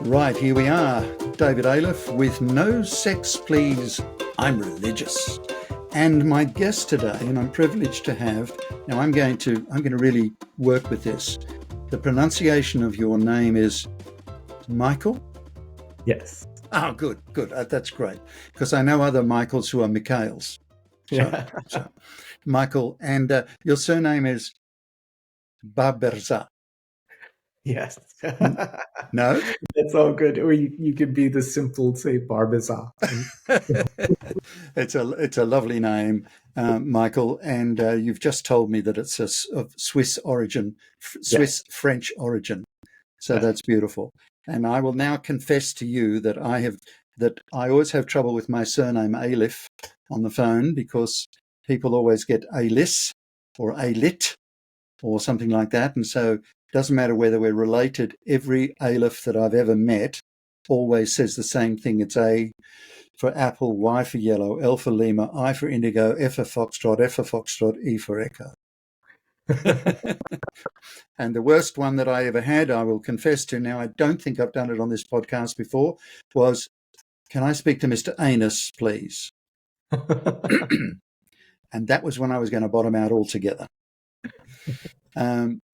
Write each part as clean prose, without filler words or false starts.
Right, here we are, David Ayliffe with No Sex Please, I'm Religious. And my guest today, and I'm privileged to have, now I'm going to really work with this. The pronunciation of your name is Michael? Yes. Oh, good. That's great. Because I know other Michaels who are Michaels. So, Michael, and your surname is Barbezat. Yes. No? That's all good. Or you could be the simple, say, Barbezat. It's a lovely name, Michael, and you've just told me that it's of Swiss origin, Swiss-French origin. So that's beautiful. And I will now confess to you that I always have trouble with my surname Ayliffe on the phone because people always get Aylisse or Aylit or something like that. And so it doesn't matter whether we're related. Every Ayliffe that I've ever met always says the same thing. It's A for apple, Y for yellow, L for Lima, I for indigo, F for foxtrot, E for echo. And the worst one that I ever had, I will confess to now, I don't think I've done it on this podcast before, was, can I speak to Mr. Anus, please? And that was when I was going to bottom out altogether.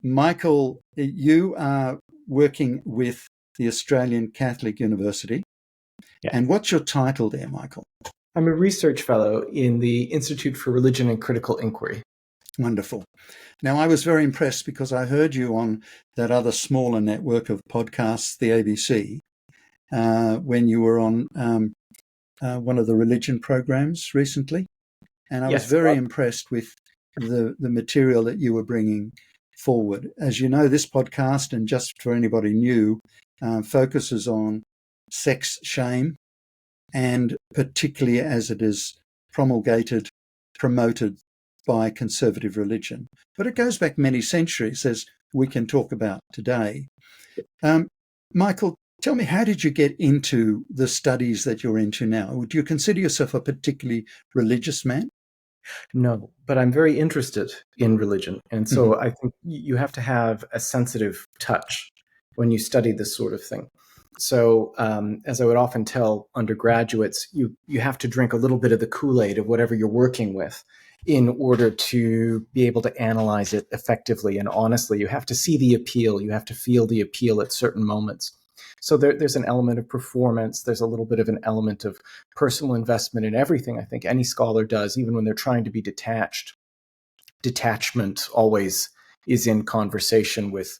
Michael, you are working with the Australian Catholic University. Yes. And what's your title there, Michael? I'm a research fellow in the Institute for Religion and Critical Inquiry. Wonderful. Now, I was very impressed because I heard you on that other smaller network of podcasts, the ABC, when you were on one of the religion programs recently. And I was very impressed with the material that you were bringing forward. As you know, this podcast, and just for anybody new, focuses on sex shame, and particularly as it is promoted by conservative religion. But it goes back many centuries, as we can talk about today. Michael, tell me, how did you get into the studies that you're into now? Would you consider yourself a particularly religious man? No, but I'm very interested in religion. And so I think you have to have a sensitive touch when you study this sort of thing. So as I would often tell undergraduates, you have to drink a little bit of the Kool-Aid of whatever you're working with in order to be able to analyze it effectively and honestly. You have to see the appeal. You have to feel the appeal at certain moments. So there's an element of performance. There's a little bit of an element of personal investment in everything. I think any scholar does, even when they're trying to be detached. Detachment always is in conversation with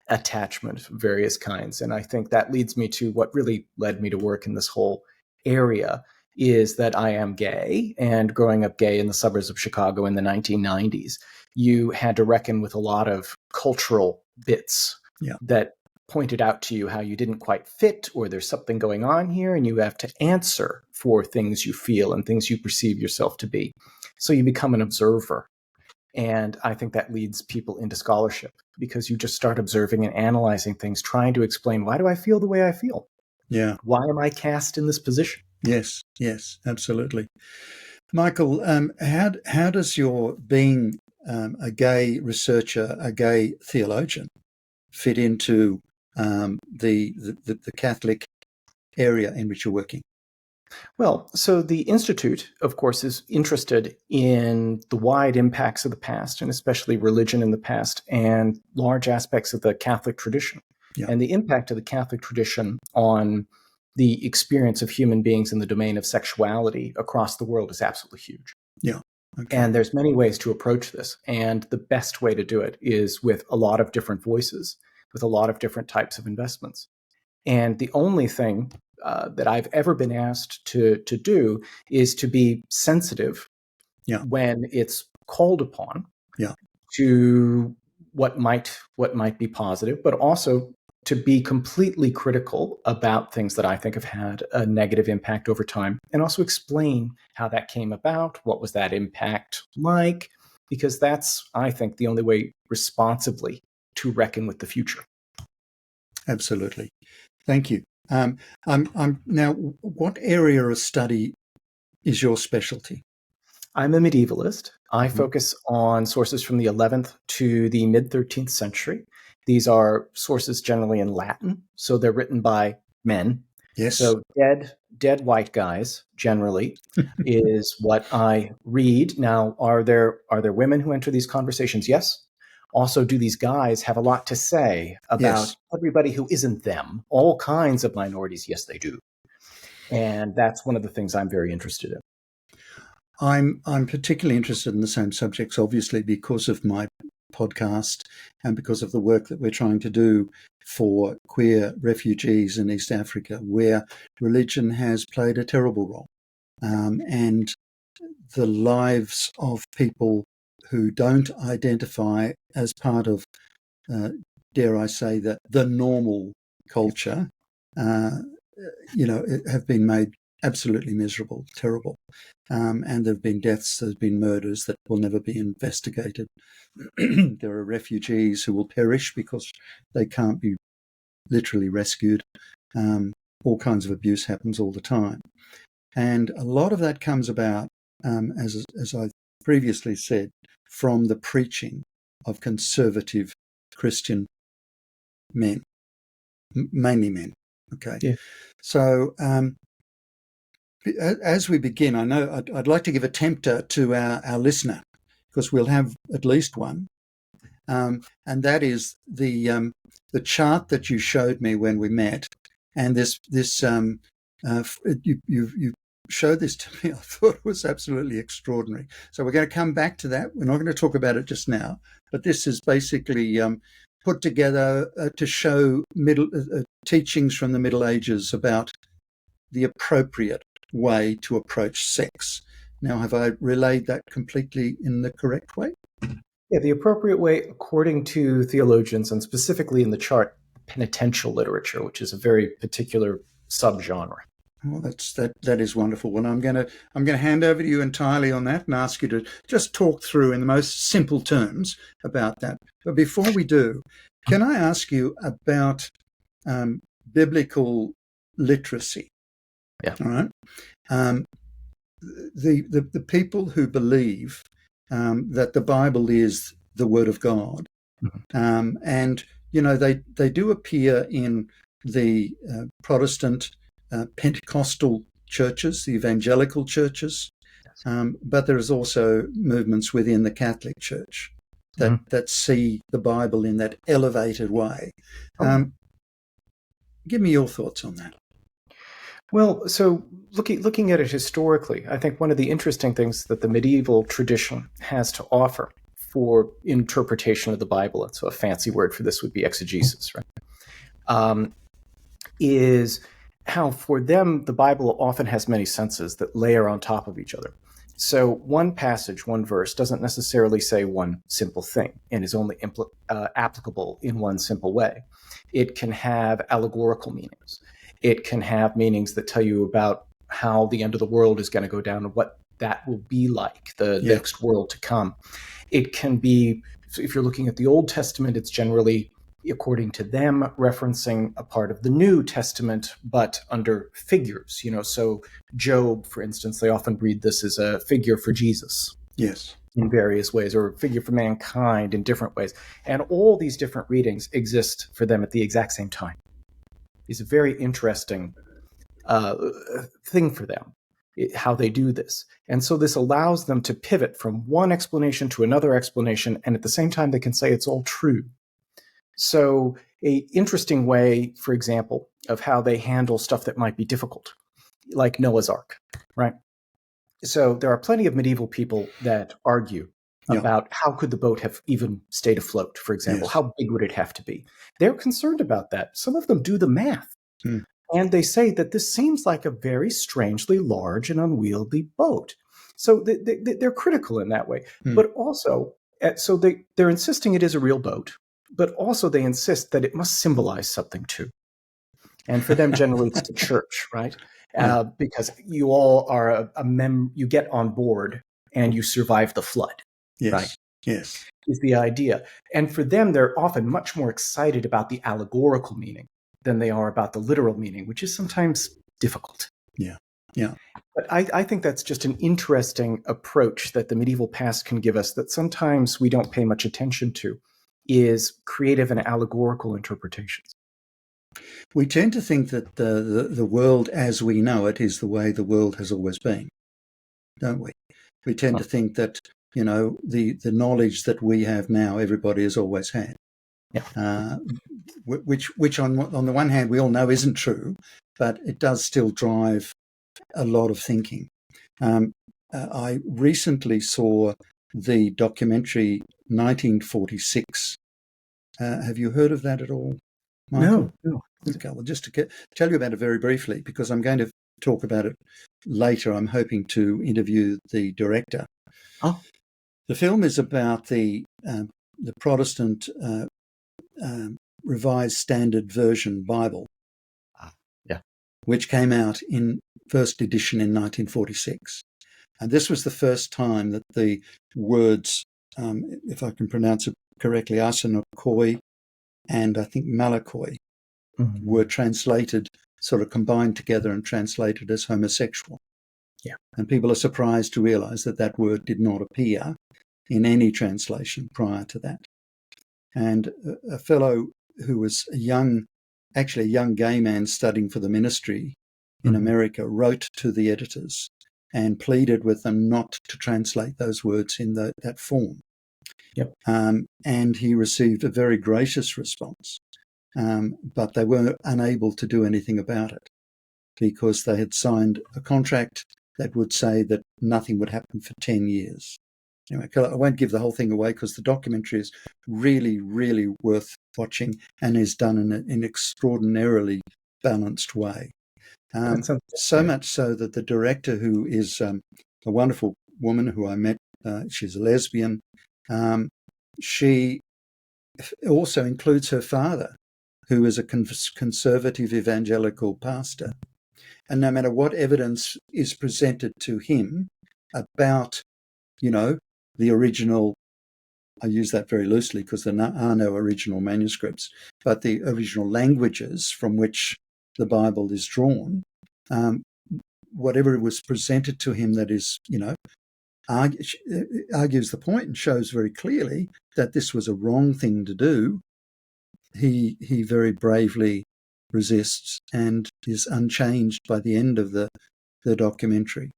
attachment of various kinds. And I think that leads me to what really led me to work in this whole area, is that I am gay, and growing up gay in the suburbs of Chicago in the 1990s, you had to reckon with a lot of cultural bits that pointed out to you how you didn't quite fit, or there's something going on here, and you have to answer for things you feel and things you perceive yourself to be. So you become an observer. And I think that leads people into scholarship, because you just start observing and analyzing things, trying to explain, why do I feel the way I feel? Yeah. Why am I cast in this position? Yes, absolutely. Michael, how does your being a gay researcher, a gay theologian, fit into the Catholic area in which you're working? Well, so the Institute, of course, is interested in the wide impacts of the past, and especially religion in the past, and large aspects of the Catholic tradition. Yeah. And the impact of the Catholic tradition on the experience of human beings in the domain of sexuality across the world is absolutely huge. Yeah. Okay. And there's many ways to approach this. And the best way to do it is with a lot of different voices, with a lot of different types of investments. And the only thing that I've ever been asked to do is to be sensitive when it's called upon to what might be positive, but also to be completely critical about things that I think have had a negative impact over time, and also explain how that came about, what was that impact like, because that's, I think, the only way responsibly to reckon with the future. Absolutely. Thank you. I'm now, what area of study is your specialty? I'm a medievalist. I focus on sources from the 11th to the mid-13th century. These are sources generally in Latin, so they're written by men. Yes. So dead white guys generally is what I read. Now, are there women who enter these conversations? Yes. Also, do these guys have a lot to say about Yes. everybody who isn't them? All kinds of minorities? Yes, they do. And that's one of the things I'm very interested in. I'm particularly interested in the same subjects, obviously, because of my podcast and because of the work that we're trying to do for queer refugees in East Africa, where religion has played a terrible role. And the lives of people who don't identify as part of, dare I say, the normal culture, have been made absolutely miserable, terrible. And there have been deaths, there have been murders that will never be investigated. There are refugees who will perish because they can't be literally rescued. All kinds of abuse happens all the time. And a lot of that comes about, as I previously said, from the preaching of conservative Christian men, mainly men. Okay. Yeah. So as we begin, I know I'd like to give a tempter to our listener, because we'll have at least one, and that is the chart that you showed me when we met, and this you showed this to me. I thought it was absolutely extraordinary. So we're going to come back to that. We're not going to talk about it just now, but this is basically put together to show teachings from the Middle Ages about the appropriate way to approach sex. Now, have I relayed that completely in the correct way? Yeah, the appropriate way, according to theologians, and specifically in the chart, penitential literature, which is a very particular subgenre. Well, that is wonderful. Well, I'm going to hand over to you entirely on that and ask you to just talk through in the most simple terms about that. But before we do, can I ask you about biblical literacy? Yeah. All right. The people who believe that the Bible is the Word of God, and they do appear in the Protestant Pentecostal churches, the evangelical churches, but there is also movements within the Catholic Church that see the Bible in that elevated way. Give me your thoughts on that. Well, so looking at it historically, I think one of the interesting things that the medieval tradition has to offer for interpretation of the Bible, and so a fancy word for this would be exegesis, right? Is how for them the Bible often has many senses that layer on top of each other. So one passage, one verse doesn't necessarily say one simple thing and is only applicable in one simple way. It can have allegorical meanings. It can have meanings that tell you about how the end of the world is going to go down and what that will be like, the next world to come. It can be, if you're looking at the Old Testament, it's generally, according to them, referencing a part of the New Testament, but under figures. So Job, for instance, they often read this as a figure for Jesus. Yes. In various ways, or a figure for mankind in different ways. And all these different readings exist for them at the exact same time. It's a very interesting thing for them, how they do this. And so this allows them to pivot from one explanation to another explanation, and at the same time, they can say it's all true. So an interesting way, for example, of how they handle stuff that might be difficult, like Noah's Ark, right? So there are plenty of medieval people that argue about how could the boat have even stayed afloat, for example. Yes. How big would it have to be? They're concerned about that. Some of them do the math. And they say that this seems like a very strangely large and unwieldy boat. So they're critical in that way. But also, so they're insisting it is a real boat, but also they insist that it must symbolize something too. And for them, generally, it's the church, right? Because you all are you get on board and you survive the flood, right? Yes. Is the idea. And for them, they're often much more excited about the allegorical meaning than they are about the literal meaning, which is sometimes difficult. Yeah. But I think that's just an interesting approach that the medieval past can give us that sometimes we don't pay much attention to, is creative and allegorical interpretations. We tend to think that the world as we know it is the way the world has always been, don't we? We tend to think that, the knowledge that we have now, everybody has always had. Yeah. Which on the one hand we all know isn't true, but it does still drive a lot of thinking. I recently saw the documentary 1946. Have you heard of that at all, Michael? No. Okay, well, just to tell you about it very briefly, because I'm going to talk about it later. I'm hoping to interview the director. Oh. The film is about the Protestant Revised Standard Version Bible, which came out in first edition in 1946. And this was the first time that the words, if I can pronounce it correctly, Arsenokoy and I think Malakoi, were translated, sort of combined together and translated as homosexual. Yeah. And people are surprised to realize that that word did not appear in any translation prior to that. And a fellow who was a young gay man studying for the ministry in America wrote to the editors and pleaded with them not to translate those words in that form. Yep. And he received a very gracious response. But they were unable to do anything about it because they had signed a contract that would say that nothing would happen for 10 years. Anyway, I won't give the whole thing away because the documentary is really, really worth watching and is done in an extraordinarily balanced way. So much so that the director, who is a wonderful woman who I met, she's a lesbian, she also includes her father, who is a conservative evangelical pastor. And no matter what evidence is presented to him about, the original, I use that very loosely because there are no original manuscripts, but the original languages from which the Bible is drawn, whatever was presented to him that is, argues the point and shows very clearly that this was a wrong thing to do, he very bravely resists and is unchanged by the end of the documentary.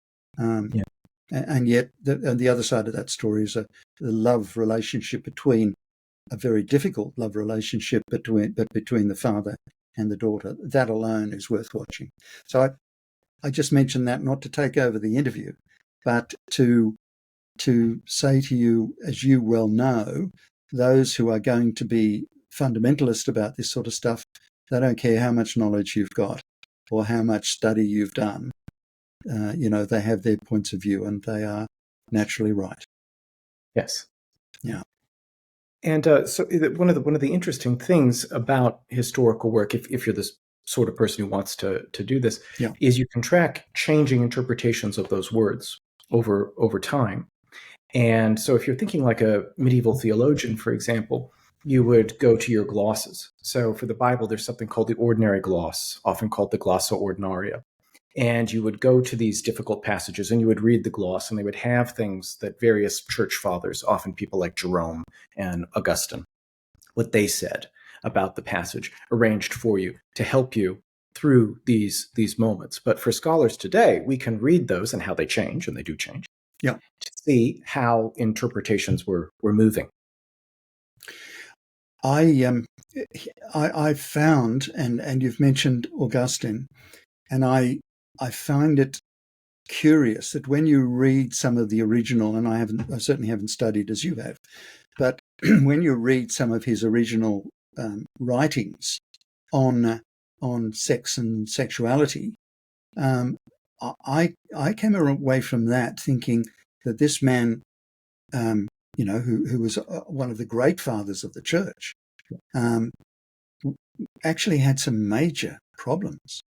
And yet, the other side of that story is the love relationship a very difficult love relationship between the father and the daughter. That alone is worth watching. So I just mentioned that not to take over the interview, but to say to you, as you well know, those who are going to be fundamentalist about this sort of stuff, they don't care how much knowledge you've got or how much study you've done. They have their points of view and they are naturally right. Yes. Yeah. And so one of the interesting things about historical work, if you're this sort of person who wants to do this, is you can track changing interpretations of those words over time. And so if you're thinking like a medieval theologian, for example, you would go to your glosses. So for the Bible, there's something called the ordinary gloss, often called the glossa ordinaria. And you would go to these difficult passages and you would read the gloss, and they would have things that various church fathers, often people like Jerome and Augustine, what they said about the passage, arranged for you to help you through these moments. But for scholars today, we can read those and how they change, and they do change, to see how interpretations were moving. I found, and you've mentioned Augustine, and I find it curious that when you read some of the original, and I certainly haven't studied as you have, but when you read some of his original writings on sex and sexuality, I came away from that thinking that this man, who was one of the great fathers of the church, actually had some major problems.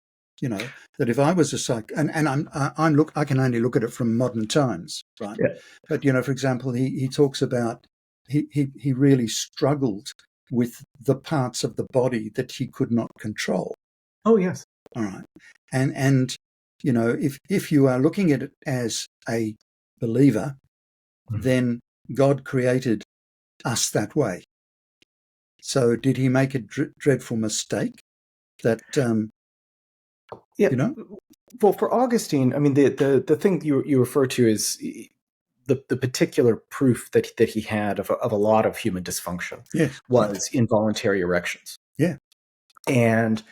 That if I was a I can only look at it from modern times, right? Yeah. But for example, he talks about he really struggled with the parts of the body that he could not control. Oh yes. All right, and if you are looking at it as a believer, then God created us that way. So did he make a dreadful mistake that, Yeah. you know? Well, for Augustine, I mean, the thing you refer to is the particular proof that he had of a lot of human dysfunction was involuntary erections. Yeah. And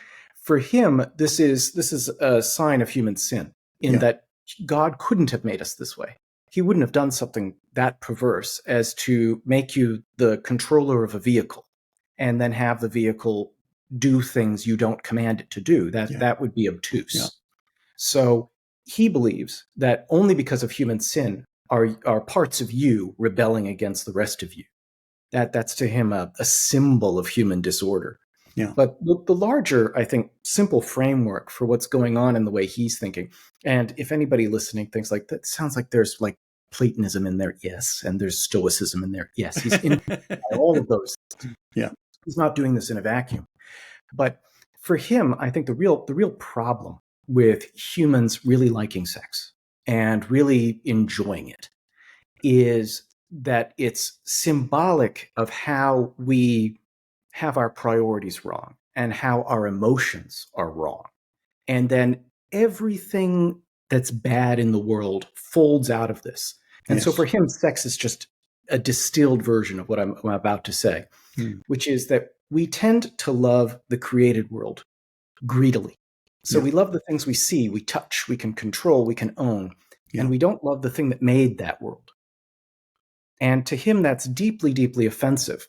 for him, this is a sign of human sin in that God couldn't have made us this way. He wouldn't have done something that perverse as to make you the controller of a vehicle and then have the vehicle do things you don't command it to do. That would be obtuse. Yeah. So he believes that only because of human sin are parts of you rebelling against the rest of you. That's to him a symbol of human disorder. Yeah. But the larger, I think, simple framework for what's going on in the way he's thinking, and if anybody listening thinks like that sounds like there's like Platonism in there, yes, and there's Stoicism in there, yes, he's in all of those. Yeah, he's not doing this in a vacuum. But for him, I think the real problem with humans really liking sex and really enjoying it is that it's symbolic of how we have our priorities wrong and how our emotions are wrong. And then everything that's bad in the world folds out of this. And so for him, sex is just a distilled version of what I'm about to say, which is that we tend to love the created world greedily. So we love the things we see, we touch, we can control, we can own, and we don't love the thing that made that world. And to him, that's deeply, deeply offensive.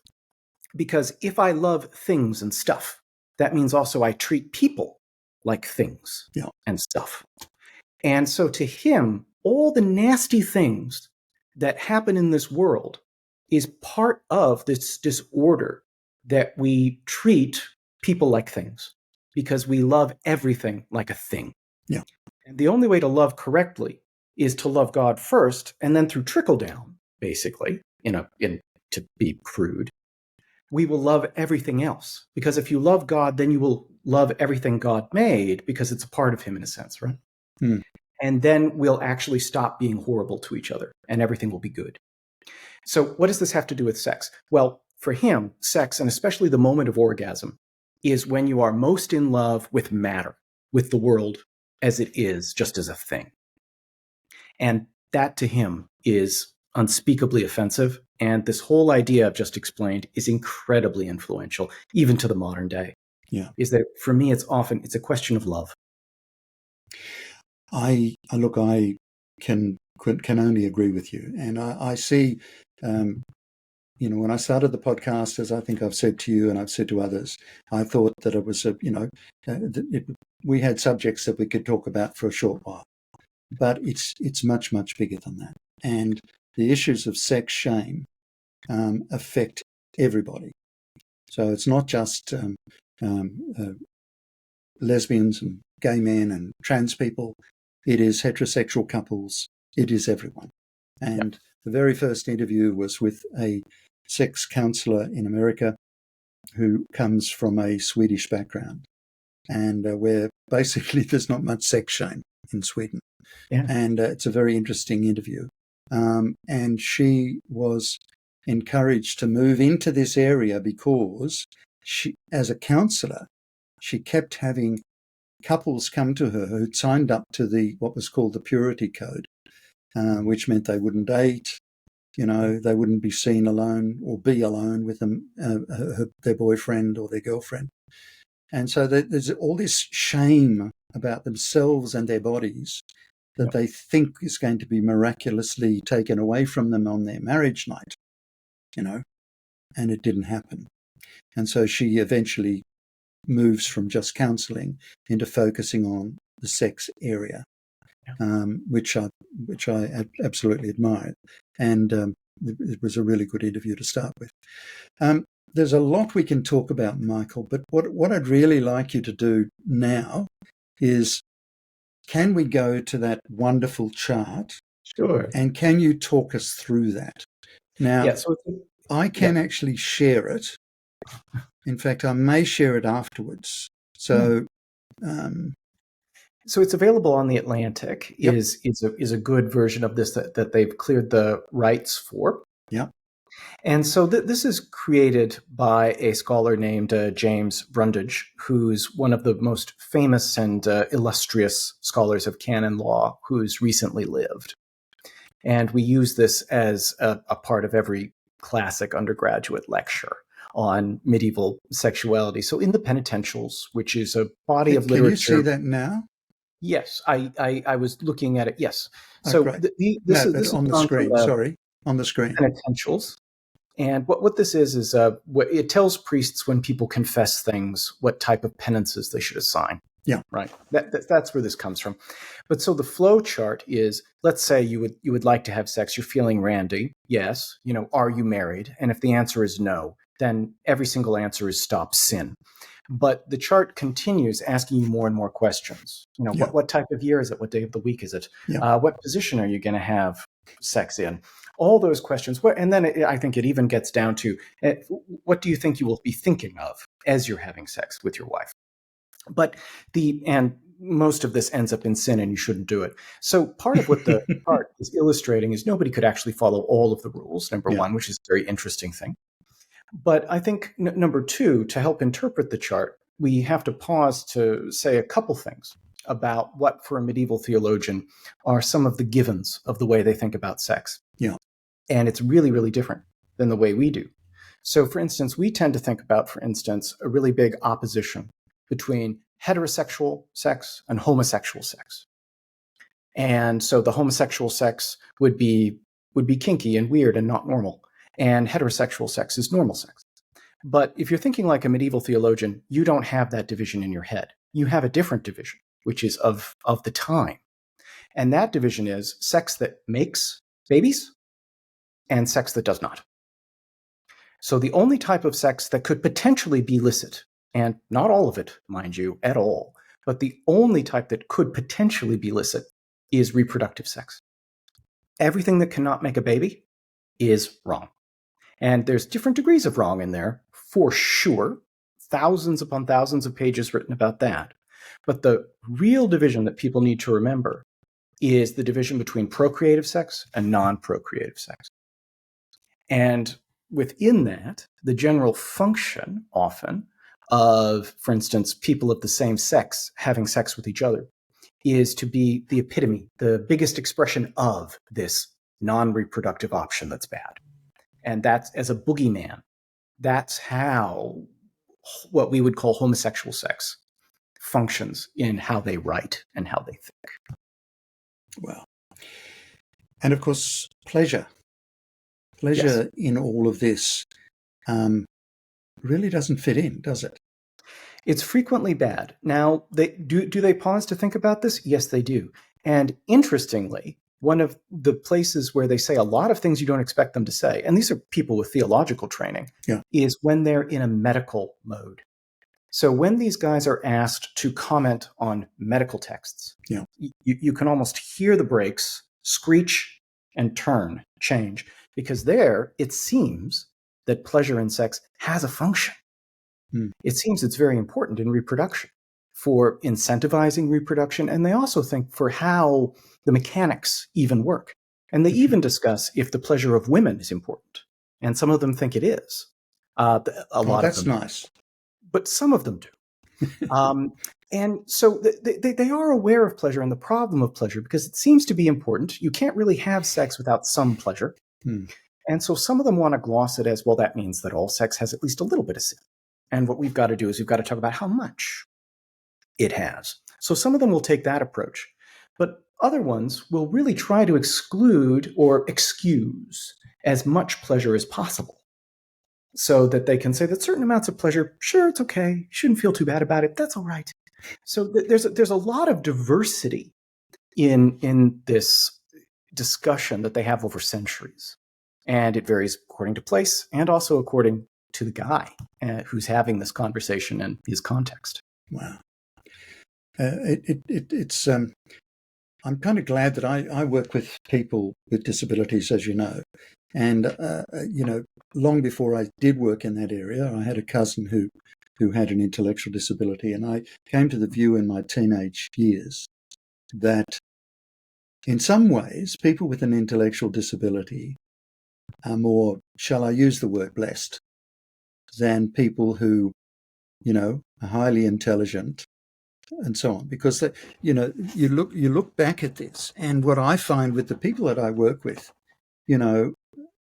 Because if I love things and stuff, that means also I treat people like things and stuff. And so to him, all the nasty things that happen in this world is part of this disorder that we treat people like things because we love everything like a thing. Yeah. And the only way to love correctly is to love God first, and then through trickle down, basically, to be crude, we will love everything else. Because if you love God, then you will love everything God made because it's a part of him in a sense, right? And then we'll actually stop being horrible to each other and everything will be good. So what does this have to do with sex? Well, for him, sex, and especially the moment of orgasm, is when you are most in love with matter, with the world as it is, just as a thing. And that to him is unspeakably offensive. And this whole idea I've just explained is incredibly influential, even to the modern day. Yeah. Is that for me, it's a question of love. I can only agree with you. And I see, when I started the podcast, as I think I've said to you and I've said to others, I thought that it was, we had subjects that we could talk about for a short while. But it's much, much bigger than that. And the issues of sex shame affect everybody. So it's not just lesbians and gay men and trans people. It is heterosexual couples. It is everyone. And the very first interview was with a sex counselor in America who comes from a Swedish background, and where basically there's not much sex shame in Sweden. Yeah. And it's a very interesting interview. And she was encouraged to move into this area because she, as a counsellor, she kept having couples come to her who'd signed up to what was called the purity code, which meant they wouldn't date, they wouldn't be seen alone or be alone with them, their boyfriend or their girlfriend. And so there's all this shame about themselves and their bodies that they think is going to be miraculously taken away from them on their marriage night, and it didn't happen. And so she eventually moves from just counselling into focusing on the sex area, which I absolutely admire. And it was a really good interview to start with. There's a lot we can talk about, Michael, but what I'd really like you to do now is, can we go to that wonderful chart? Sure. And can you talk us through that? Now, I can actually share it. In fact, I may share it afterwards. So, so it's available on the Atlantic. Is a good version of this that they've cleared the rights for. Yeah. And so this is created by a scholar named James Brundage, who's one of the most famous and illustrious scholars of canon law who's recently lived. And we use this as a part of every classic undergraduate lecture on medieval sexuality. So in the Penitentials, which is a body of literature. Can you see that now? Yes, I was looking at it. Yes. So great. this is on the screen. Sorry, on the screen. Penitentials. And what this is it tells priests when people confess things, what type of penances they should assign. Yeah. Right. That's where this comes from. But so the flow chart is, let's say you would like to have sex. You're feeling randy. Yes. Are you married? And if the answer is no, then every single answer is stop sin. But the chart continues asking you more and more questions. What type of year is it? What day of the week is it? Yeah. What position are you going to have sex in? All those questions. And then I think it even gets down to what do you think you will be thinking of as you're having sex with your wife? And most of this ends up in sin and you shouldn't do it. So part of what the chart is illustrating is nobody could actually follow all of the rules, number one, which is a very interesting thing. But I think number two, to help interpret the chart, we have to pause to say a couple things about what, for a medieval theologian, are some of the givens of the way they think about sex. Yeah. And it's really, really different than the way we do. So, for instance, we tend to think about, a really big opposition between heterosexual sex and homosexual sex. And so the homosexual sex would be kinky and weird and not normal. And heterosexual sex is normal sex. But if you're thinking like a medieval theologian, you don't have that division in your head. You have a different division, which is of the time. And that division is sex that makes babies and sex that does not. So the only type of sex that could potentially be licit, and not all of it, mind you, at all, but the only type that could potentially be licit is reproductive sex. Everything that cannot make a baby is wrong. And there's different degrees of wrong in there, for sure. Thousands upon thousands of pages written about that. But the real division that people need to remember is the division between procreative sex and non-procreative sex. And within that, the general function often of, for instance, people of the same sex having sex with each other is to be the epitome, the biggest expression of this non-reproductive option that's bad. And that's, as a boogeyman, that's how what we would call homosexual sex functions in how they write and how they think. Well, and of course, pleasure Yes. in all of this really doesn't fit in, does it? It's frequently bad. Now, do they pause to think about this? Yes, they do. And interestingly, one of the places where they say a lot of things you don't expect them to say, and these are people with theological training, is when they're in a medical mode. So when these guys are asked to comment on medical texts, you can almost hear the brakes screech and change, because there it seems that pleasure in sex has a function. It seems it's very important in reproduction, for incentivizing reproduction, and they also think for how the mechanics even work. And they even discuss if the pleasure of women is important. And some of them think it is. A lot of them. That's nice. But some of them do. And so they are aware of pleasure and the problem of pleasure, because it seems to be important. You can't really have sex without some pleasure. And so some of them want to gloss it as, well, that means that all sex has at least a little bit of sin. And what we've got to do is we've got to talk about how much it has. So some of them will take that approach. But other ones will really try to exclude or excuse as much pleasure as possible, so that they can say that certain amounts of pleasure, sure, it's okay. You shouldn't feel too bad about it. That's all right. So there's a lot of diversity in this discussion that they have over centuries. And it varies according to place and also according to the guy who's having this conversation and his context. Wow. It's I'm kind of glad that I work with people with disabilities, as you know. And, long before I did work in that area, I had a cousin who had an intellectual disability. And I came to the view in my teenage years that in some ways, people with an intellectual disability are more, shall I use the word blessed, than people who, are highly intelligent and so on. Because, you look back at this, and what I find with the people that I work with,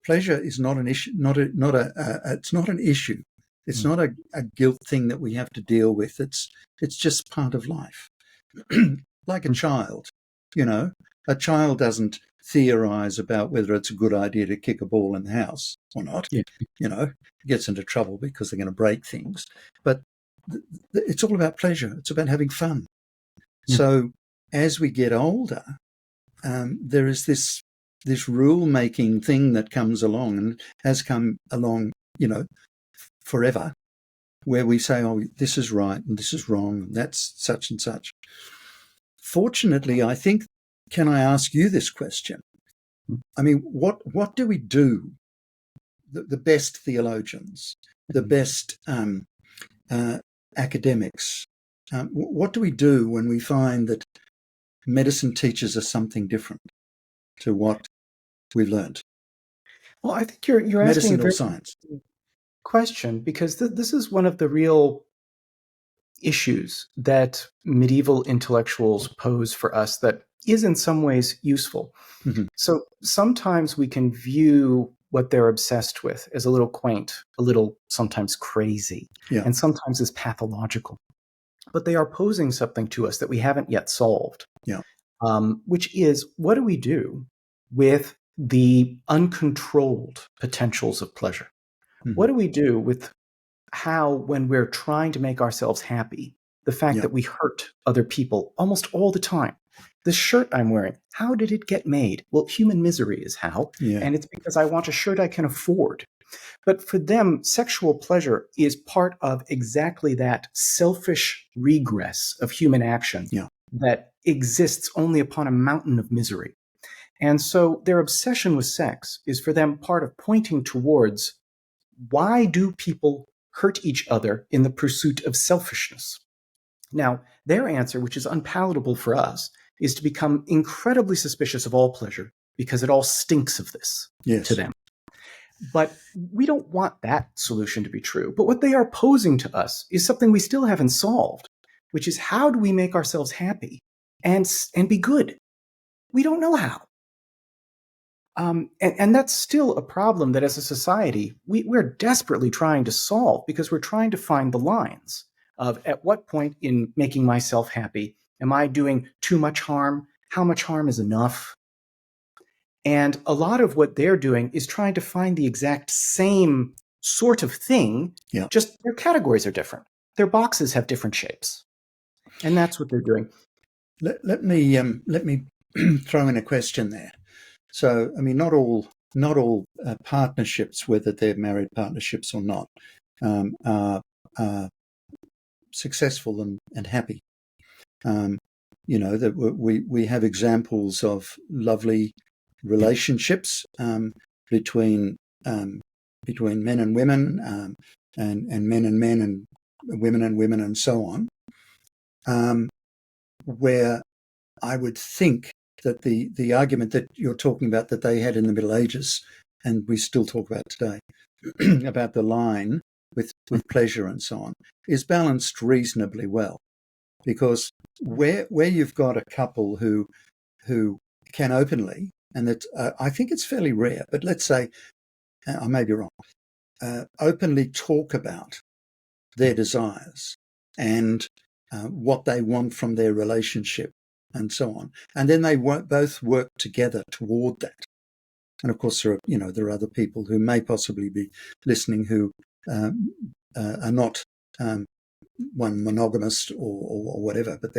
pleasure is not an issue, it's not an issue. It's not a guilt thing that we have to deal with. It's just part of life. Like a child, a child doesn't theorize about whether it's a good idea to kick a ball in the house or not. Gets into trouble because they're going to break things. But it's all about pleasure. It's about having fun. So as we get older, there is this rule-making thing that comes along and has come along, forever, where we say, oh, this is right and this is wrong, and that's such and such. Fortunately, I think, can I ask you this question? I mean, what do we do? The best theologians, the best academics, what do we do when we find that medicine teaches us something different to what we've learned? Well, I think you're asking a very science question, because this is one of the real issues that medieval intellectuals pose for us that is in some ways useful. So sometimes we can view what they're obsessed with as a little quaint, a little sometimes crazy, and sometimes as pathological. But they are posing something to us that we haven't yet solved, which is, what do we do with the uncontrolled potentials of pleasure? What do we do with how, when we're trying to make ourselves happy, the fact that we hurt other people almost all the time? This shirt I'm wearing, how did it get made? Well, human misery is how, and it's because I want a shirt I can afford. But for them, sexual pleasure is part of exactly that selfish regress of human action that exists only upon a mountain of misery. And so their obsession with sex is for them part of pointing towards, why do people hurt each other in the pursuit of selfishness? Now, their answer, which is unpalatable for us, is to become incredibly suspicious of all pleasure because it all stinks of this to them. But we don't want that solution to be true. But what they are posing to us is something we still haven't solved, which is, how do we make ourselves happy and be good? We don't know how. And that's still a problem that as a society, we're desperately trying to solve, because we're trying to find the lines of, at what point in making myself happy am I doing too much harm? How much harm is enough? And a lot of what they're doing is trying to find the exact same sort of thing, just their categories are different. Their boxes have different shapes. And that's what they're doing. Let me throw in a question there. So, I mean, not all partnerships, whether they're married partnerships or not, are successful and happy. That we have examples of lovely relationships between men and women, and men and men, and women and so on, where I would think that the argument that you're talking about that they had in the Middle Ages, and we still talk about today, about the line with pleasure and so on, is balanced reasonably well. Because where you've got a couple who can openly, and that I think it's fairly rare, but let's say, I may be wrong, openly talk about their desires and what they want from their relationship and so on, and then they both work together toward that. And of course, there are other people who may possibly be listening who are not one monogamous or whatever, but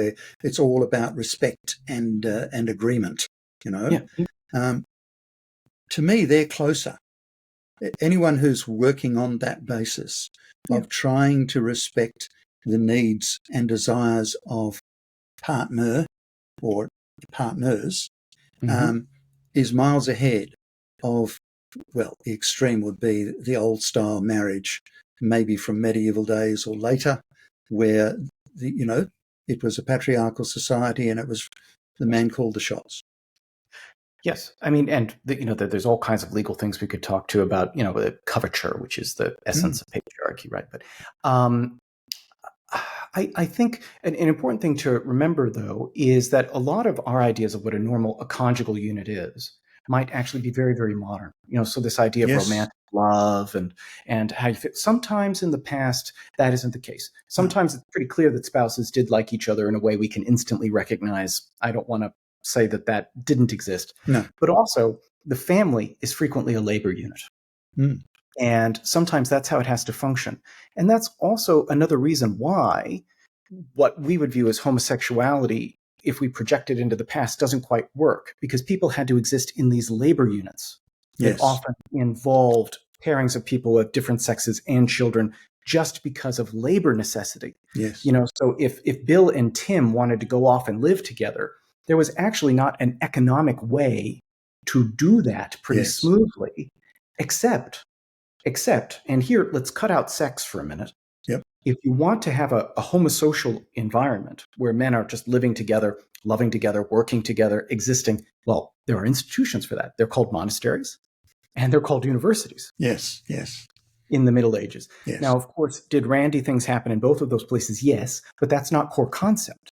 it's all about respect and agreement. To me, they're closer. Anyone who's working on that basis of trying to respect the needs and desires of partner or partners is miles ahead of, well, the extreme would be the old style marriage, maybe from medieval days or later, where it was a patriarchal society and it was the man called the shots. Yes, I mean, and there's all kinds of legal things we could talk to about, the coverture, which is the essence of patriarchy, right? But I think an important thing to remember, though, is that a lot of our ideas of what a conjugal unit is might actually be very, very modern. So this idea of Yes. romantic love and how you fit. Sometimes in the past, that isn't the case. Sometimes it's pretty clear that spouses did like each other in a way we can instantly recognize. I don't want to say that didn't exist. No. But also, the family is frequently a labor unit. And sometimes that's how it has to function. And that's also another reason why what we would view as homosexuality, if we project it into the past, doesn't quite work, because people had to exist in these labor units that often involved pairings of people of different sexes and children just because of labor necessity. Yes. So if Bill and Tim wanted to go off and live together, there was actually not an economic way to do that pretty smoothly, except, and here, let's cut out sex for a minute. Yep. If you want to have a homosocial environment where men are just living together, loving together, working together, existing, well, there are institutions for that. They're called monasteries and they're called universities. Yes. In the Middle Ages. Yes. Now, of course, did randy things happen in both of those places? Yes, but that's not core concept.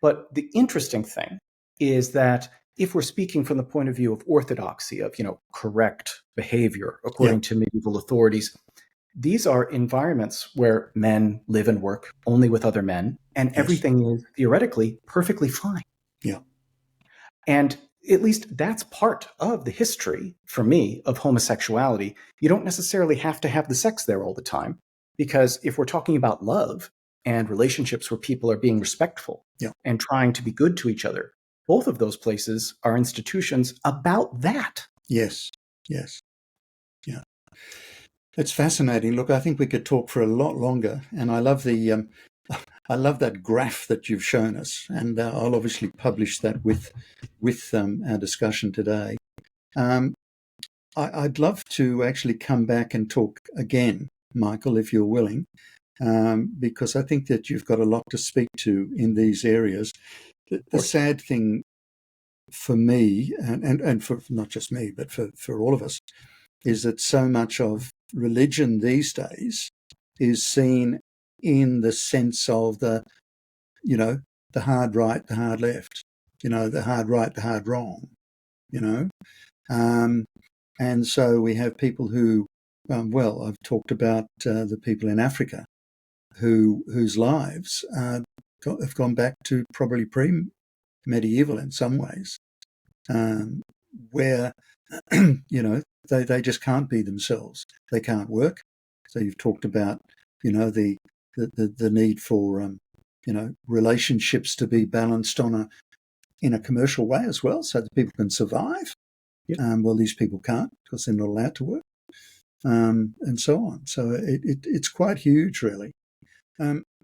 But the interesting thing is that if we're speaking from the point of view of orthodoxy, of correct behavior according to medieval authorities, these are environments where men live and work only with other men, and everything is theoretically perfectly fine. Yeah. And at least that's part of the history, for me, of homosexuality. You don't necessarily have to have the sex there all the time, because if we're talking about love and relationships where people are being respectful and trying to be good to each other, both of those places are institutions about that. Yes. Yeah. It's fascinating. Look, I think we could talk for a lot longer, and I love I love that graph that you've shown us, and I'll obviously publish that with our discussion today. I'd love to actually come back and talk again, Michael, if you're willing, because I think that you've got a lot to speak to in these areas. The sad thing for me, and for not just me, but for all of us, is that so much of religion these days is seen in the sense of the hard right, the hard left, the hard right, the hard wrong, and so we have people who, I've talked about the people in Africa whose lives have gone back to probably pre-medieval in some ways, where they just can't be themselves. They can't work. So you've talked about the need for relationships to be balanced in a commercial way as well, so that people can survive. Well, these people can't because they're not allowed to work, and so on. So it's quite huge, really.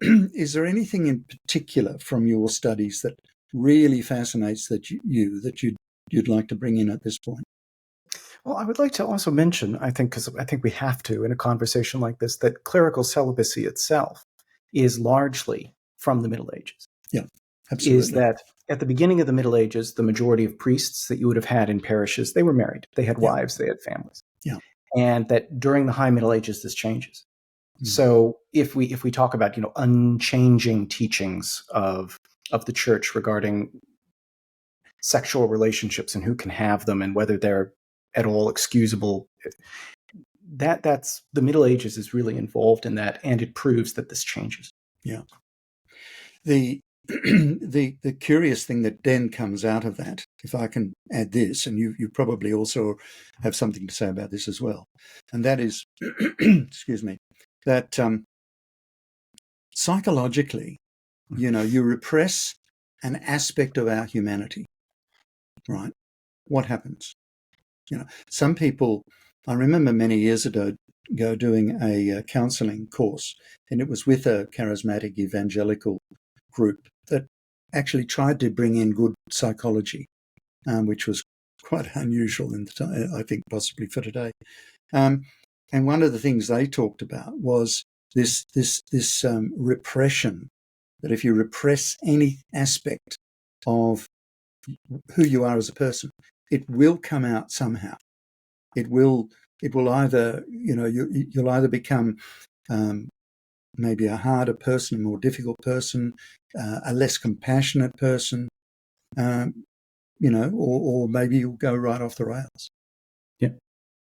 Is there anything in particular from your studies that really fascinates that you'd like to bring in at this point? Well, I would like to also mention, because I think we have to in a conversation like this, that clerical celibacy itself is largely from the Middle Ages. Yeah, absolutely. Is that at the beginning of the Middle Ages, the majority of priests that you would have had in parishes, they were married. They had wives, they had families. Yeah. And that during the High Middle Ages, this changes. So if we talk about, unchanging teachings of the church regarding sexual relationships and who can have them and whether they're at all excusable, that's the Middle Ages is really involved in that, and it proves that this changes. Yeah. The curious thing that then comes out of that, if I can add this, and you probably also have something to say about this as well, and that is, excuse me, that psychologically, you repress an aspect of our humanity, right? What happens? Some people, I remember many years ago doing a counseling course, and it was with a charismatic evangelical group that actually tried to bring in good psychology, which was quite unusual in the time, I think possibly for today. And one of the things they talked about was this repression, that if you repress any aspect of who you are as a person, it will come out somehow. It will either, you'll either become maybe a harder person, a more difficult person, a less compassionate person, or maybe you'll go right off the rails. Yeah.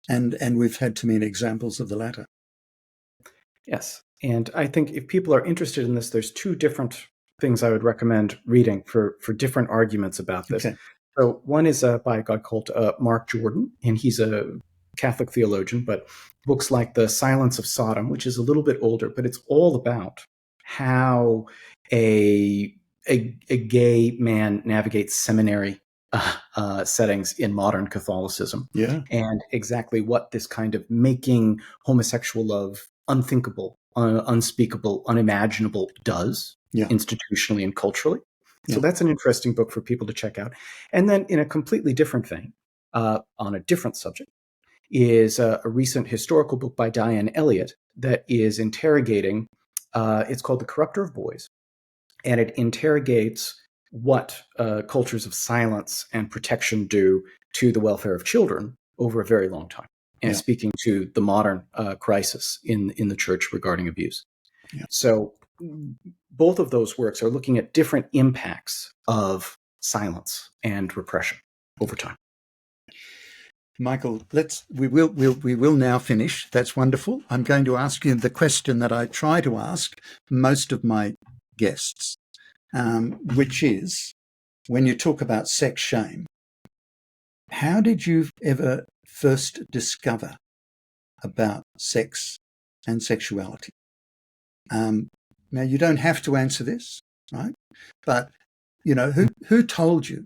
And we've had too many examples of the latter. Yes. And I think if people are interested in this, there's two different things I would recommend reading for different arguments about this. Okay. So one is by a guy called Mark Jordan, and he's a Catholic theologian, but books like The Silence of Sodom, which is a little bit older, but it's all about how a gay man navigates seminary settings in modern Catholicism. Yeah. And exactly what this kind of making homosexual love unthinkable, unspeakable, unimaginable does institutionally and culturally. So that's an interesting book for people to check out. And then in a completely different vein, on a different subject, is a recent historical book by Diane Elliott that is interrogating, it's called The Corrupter of Boys, and it interrogates what cultures of silence and protection do to the welfare of children over a very long time, and speaking to the modern crisis in the church regarding abuse. Yeah. So both of those works are looking at different impacts of silence and repression over time. Michael, we will now finish. That's wonderful. I'm going to ask you the question that I try to ask most of my guests, which is, when you talk about sex shame, how did you ever first discover about sex and sexuality? Now, you don't have to answer this, right? But who told you?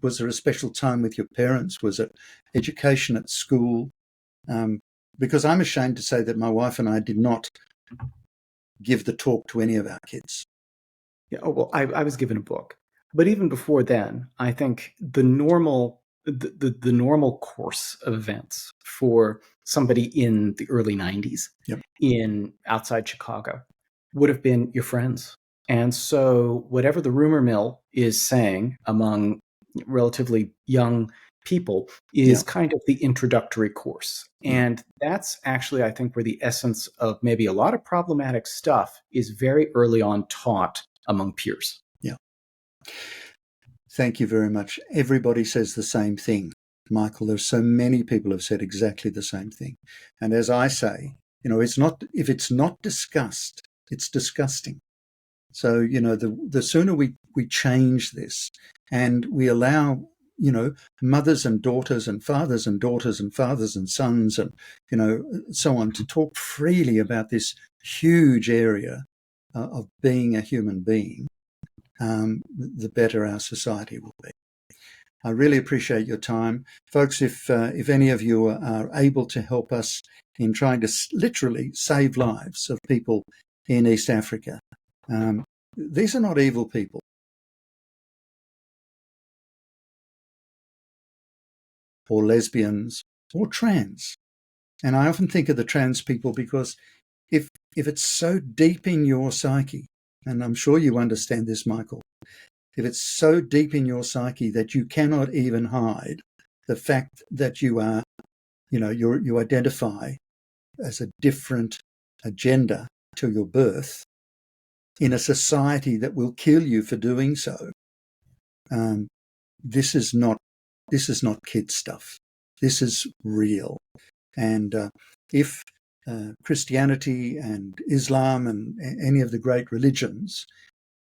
Was there a special time with your parents? Was it education at school? Because I'm ashamed to say that my wife and I did not give the talk to any of our kids. Yeah. Oh, well, I was given a book, but even before then, I think the normal course of events for somebody in the early 90s in outside Chicago would have been your friends. And so whatever the rumor mill is saying among relatively young people is kind of the introductory course. And that's actually, I think, where the essence of maybe a lot of problematic stuff is very early on taught among peers. Yeah. Thank you very much. Everybody says the same thing, Michael. There's so many people have said exactly the same thing. And as I say, if it's not discussed, it's disgusting. So, the sooner we change this and we allow, mothers and daughters and fathers and daughters and fathers and sons and, so on to talk freely about this huge area of being a human being, the better our society will be. I really appreciate your time. Folks, if any of you are able to help us in trying to literally save lives of people in East Africa, these are not evil people. Or lesbians or trans. And I often think of the trans people because if it's so deep in your psyche, and I'm sure you understand this, Michael, if it's so deep in your psyche that you cannot even hide the fact that you are, you identify as a different agenda to your birth in a society that will kill you for doing so, this is not kid stuff. This is real. And if Christianity and Islam and any of the great religions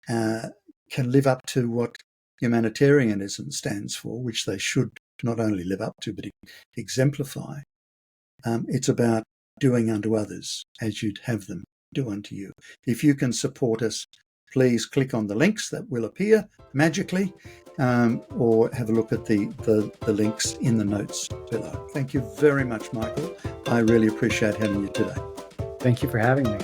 can live up to what humanitarianism stands for, which they should not only live up to, but exemplify, it's about doing unto others as you'd have them do unto you. If you can support us, please click on the links that will appear magically, or have a look at the links in the notes below. Thank you very much, Michael. I really appreciate having you today. Thank you for having me.